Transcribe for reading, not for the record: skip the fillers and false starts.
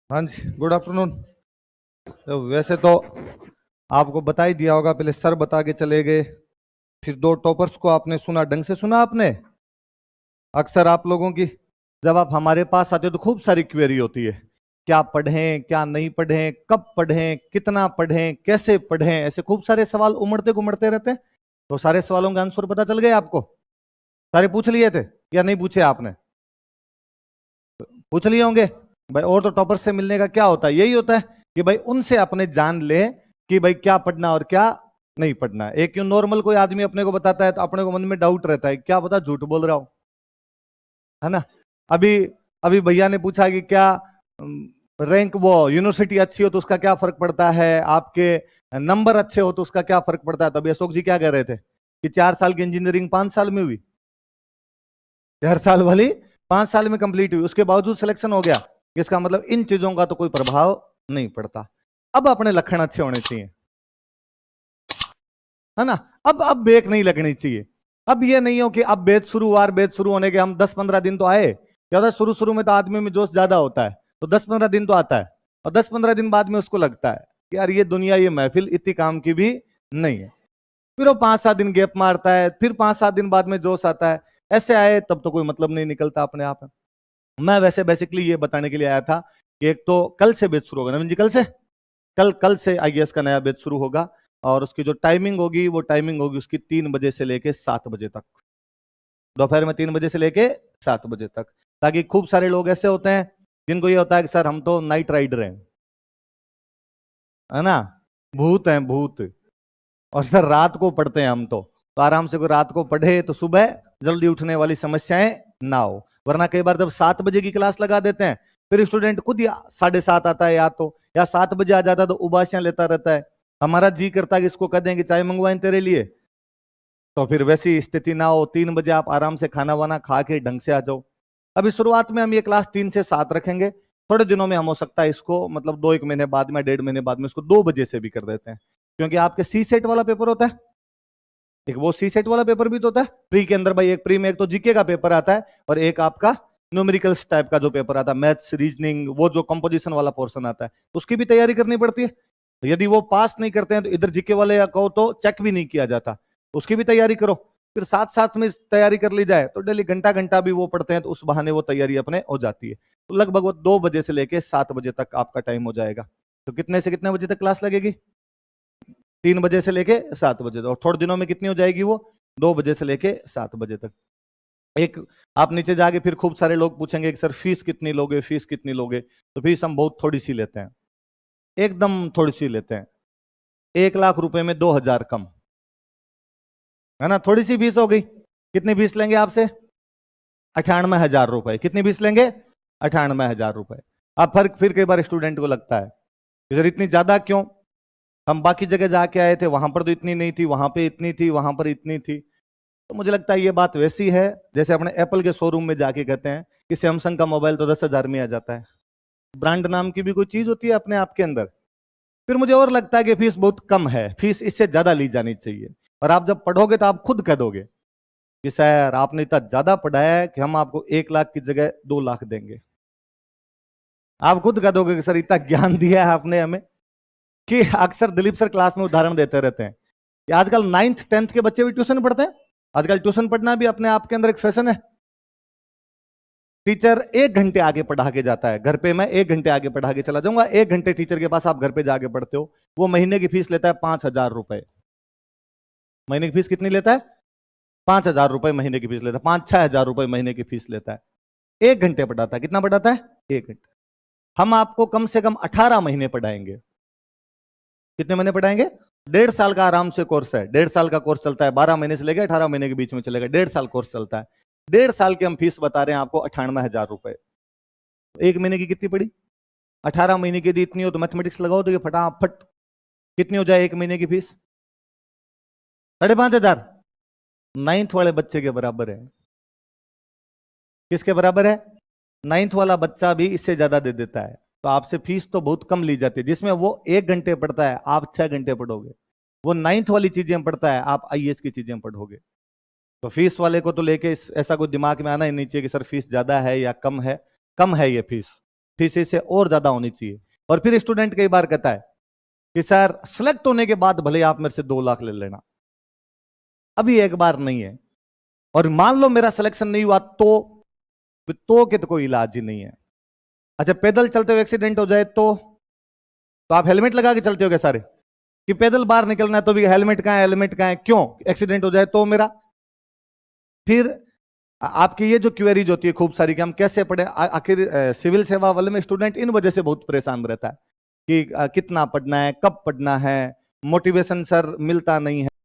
हाँ जी, good afternoon. तो वैसे तो आपको बता ही दिया होगा, पहले सर बता के चले गए, फिर दो टॉपर्स को आपने सुना, ढंग से सुना आपने। अक्सर आप लोगों की जब आप हमारे पास आते हो तो खूब सारी क्वेरी होती है, क्या पढ़ें क्या नहीं पढ़ें, कब पढ़ें, कितना पढ़ें, कैसे पढ़ें, ऐसे खूब सारे सवाल उमड़ते घुमड़ते रहते हैं। तो सारे सवालों का आंसर पता चल गए आपको? सारे पूछ लिए थे या नहीं पूछे आपने? पूछ लिए होंगे भाई। और तो टॉपर से मिलने का क्या होता है, यही होता है कि भाई उनसे अपने जान ले कि भाई क्या पढ़ना और क्या नहीं पढ़ना। एक क्यों नॉर्मल कोई आदमी अपने को बताता है तो अपने को मन में डाउट रहता है, क्या पता झूठ बोल रहा हो, है ना। अभी अभी भैया ने पूछा कि क्या रैंक, वो यूनिवर्सिटी अच्छी हो तो उसका क्या फर्क पड़ता है, आपके नंबर अच्छे हो तो उसका क्या फर्क पड़ता है। तो अभी अशोक जी क्या कह रहे थे कि 4 साल की इंजीनियरिंग 5 साल में हुई, 4 साल वाली 5 साल में कंप्लीट हुई, उसके बावजूद सिलेक्शन हो गया। इसका मतलब इन चीजों का तो कोई प्रभाव नहीं पड़ता। अब अपने लक्षण अच्छे होने चाहिए, है ना। अब ब्रेक नहीं लगनी चाहिए। अब ये नहीं हो कि अब बैच शुरू हुआ, बैच शुरू होने के हम 10-15 दिन तो आए, क्या होता है शुरू शुरू में तो आदमी में जोश ज्यादा होता है, तो 10-15 दिन तो आता है, और 10-15 दिन बाद में उसको लगता है कि यार ये दुनिया, ये महफिल इतनी काम की भी नहीं है। फिर वो 5-7 दिन गैप मारता है, फिर 5-7 दिन बाद में जोश आता है। ऐसे आए तब तो कोई मतलब नहीं निकलता अपने आप में। मैं वैसे बेसिकली ये बताने के लिए आया था कि एक तो कल से बैच शुरू होगा, नवीन जी, कल से, कल कल से आईएएस का नया बैच शुरू होगा। और उसकी जो टाइमिंग होगी वो टाइमिंग होगी उसकी 3 बजे से लेके 7 बजे तक, दोपहर में 3 बजे से लेके 7 बजे तक। ताकि खूब सारे लोग ऐसे होते हैं जिनको ये होता है कि सर हम तो नाइट राइडर हैं, है ना, भूत हैं भूत, और सर रात को पढ़ते हैं हम तो आराम से कोई रात को पढ़े तो सुबह जल्दी उठने वाली समस्याएं ना हो। वरना कई बार जब 7 बजे की क्लास लगा देते हैं, फिर स्टूडेंट खुद ही 7:30 आता है, या 7 बजे आ जाता है, तो उबासियां लेता रहता है। हमारा जी करता है कि इसको कह दें कि चाय मंगवाएं तेरे लिए, तो फिर वैसी स्थिति ना हो। 3 बजे आप आराम से खाना वाना खा के ढंग से आ जाओ। अभी शुरुआत में हम ये क्लास 3 से 7 रखेंगे, थोड़े दिनों में हम हो सकता है इसको, मतलब 2-1 महीने बाद में, 1.5 महीने बाद में इसको 2 बजे से भी कर देते हैं। क्योंकि आपके सी सेट वाला पेपर होता है, एक वो सी सेट वाला पेपर भी तो होता है प्री के अंदर भाई। एक प्री में एक तो जीके का पेपर आता है, और एक आपका न्यूमेरिकल्स टाइप का जो पेपर आता है, मैथ्स रीजनिंग, वो जो कंपोजिशन वाला पोर्शन आता है, उसकी भी तैयारी करनी पड़ती है। तो यदि वो पास नहीं करते हैं तो इधर जीके वाले या कहो तो चेक भी नहीं किया जाता, उसकी भी तैयारी करो। फिर साथ साथ में तैयारी कर ली जाए तो डेली घंटा घंटा भी वो पढ़ते हैं, तो उस बहाने वो तैयारी अपने हो जाती है। तो लगभग वो 2 बजे से लेके 7 बजे तक आपका टाइम हो जाएगा। तो कितने से कितने बजे तक क्लास लगेगी? 3 बजे से लेके 7 बजे तक। और थोड़े दिनों में कितनी हो जाएगी वो? 2 बजे से लेके 7 बजे तक। एक, आप नीचे जाके फिर खूब सारे लोग पूछेंगे कि सर फीस कितनी लोगे, फीस कितनी लोगे। तो फीस हम बहुत थोड़ी सी लेते हैं, एकदम थोड़ी सी लेते हैं। 1 लाख रुपए में 2,000 कम, है ना, थोड़ी सी फीस हो गई। कितनी फीस लेंगे आपसे? 98,000 रुपए। कितनी फीस लेंगे? 98,000 रुपए। अब फर्क फिर कई बार स्टूडेंट को लगता है कि सर इतनी ज्यादा क्यों, हम बाकी जगह जाके आए थे, वहां पर तो इतनी नहीं थी, वहां पे इतनी थी, वहां पर इतनी थी। तो मुझे लगता है ये बात वैसी है जैसे अपने एप्पल के शोरूम में जाके कहते हैं कि सैमसंग का मोबाइल तो 10,000 में आ जाता है। ब्रांड नाम की भी कोई चीज होती है अपने आप के अंदर। फिर मुझे और लगता है कि फीस बहुत कम है, फीस इससे ज्यादा ली जानी चाहिए। और आप जब पढ़ोगे तो आप खुद कह दोगे कि सर आपने इतना ज्यादा पढ़ाया है कि हम आपको 1 लाख की जगह 2 लाख देंगे। आप खुद कह दोगे कि सर इतना ज्ञान दिया है आपने हमें। कि अक्सर दिलीप सर क्लास में उदाहरण देते रहते हैं कि आजकल 9th-10th के बच्चे भी ट्यूशन पढ़ते हैं। आजकल ट्यूशन पढ़ना भी अपने आप के अंदर एक फैशन है। टीचर 1 घंटे आगे पढ़ा के जाता है, घर पे मैं 1 घंटे आगे पढ़ा के चला जाऊंगा, 1 घंटे टीचर के पास आप घर पे जाके पढ़ते हो। वो महीने की फीस लेता है 5,000 रुपए। महीने की फीस कितनी लेता है? 5,000 रुपए महीने की फीस लेता है, 5-6 हजार रुपए महीने की फीस लेता है। 1 घंटे पढ़ाता है। कितना पढ़ाता है? 1 घंटे। हम आपको कम से कम 18 महीने पढ़ाएंगे। कितने महीने पढ़ाएंगे? 1.5 साल का आराम से कोर्स है। 1.5 साल का कोर्स चलता है, 12 महीने से लेकर 18 महीने के बीच में चलेगा। 1.5 साल कोर्स चलता है। 1.5 साल की हम फीस बता रहे हैं आपको 98,000 रुपए। एक महीने की कितनी पड़ी? 18 महीने की यदि इतनी हो तो मैथमेटिक्स लगाओ तो ये फटाफट कितनी हो जाए एक महीने की फीस? 5,500। 9th वाले बच्चे के बराबर है। किसके बराबर है? 9th वाला बच्चा भी इससे ज्यादा दे देता है। तो आपसे फीस तो बहुत कम ली जाती है। जिसमें वो 1 घंटे पढ़ता है, आप 6 घंटे पढ़ोगे। वो 9th वाली चीजें पढ़ता है, आप आईएएस की चीजें पढ़ोगे। तो फीस वाले को तो लेके ऐसा कोई दिमाग में आना ही नहीं चाहिए कि सर फीस ज्यादा है या कम है। कम है ये फीस। फीस इससे और ज्यादा होनी चाहिए। और फिर स्टूडेंट कई बार कहता है कि सर सिलेक्ट होने के बाद भले आप मेरे से 2 लाख ले लेना, अभी एक बार नहीं है। और मान लो मेरा सिलेक्शन नहीं हुआ तो के तो कोई इलाज ही नहीं है। अच्छा, पैदल चलते हुए एक्सीडेंट हो जाए तो आप हेलमेट लगा के चलते हो क्या सारे? कि पैदल बाहर निकलना है तो भी हेलमेट कहाँ है, हेलमेट कहाँ है, क्यों? एक्सीडेंट हो जाए तो मेरा। फिर आपकी ये जो क्वेरीज होती है खूब सारी कि हम कैसे पढ़े, आखिर सिविल सेवा वाले में स्टूडेंट इन वजह से बहुत परेशान रहता है कि कितना पढ़ना है, कब पढ़ना है, मोटिवेशन सर मिलता नहीं है।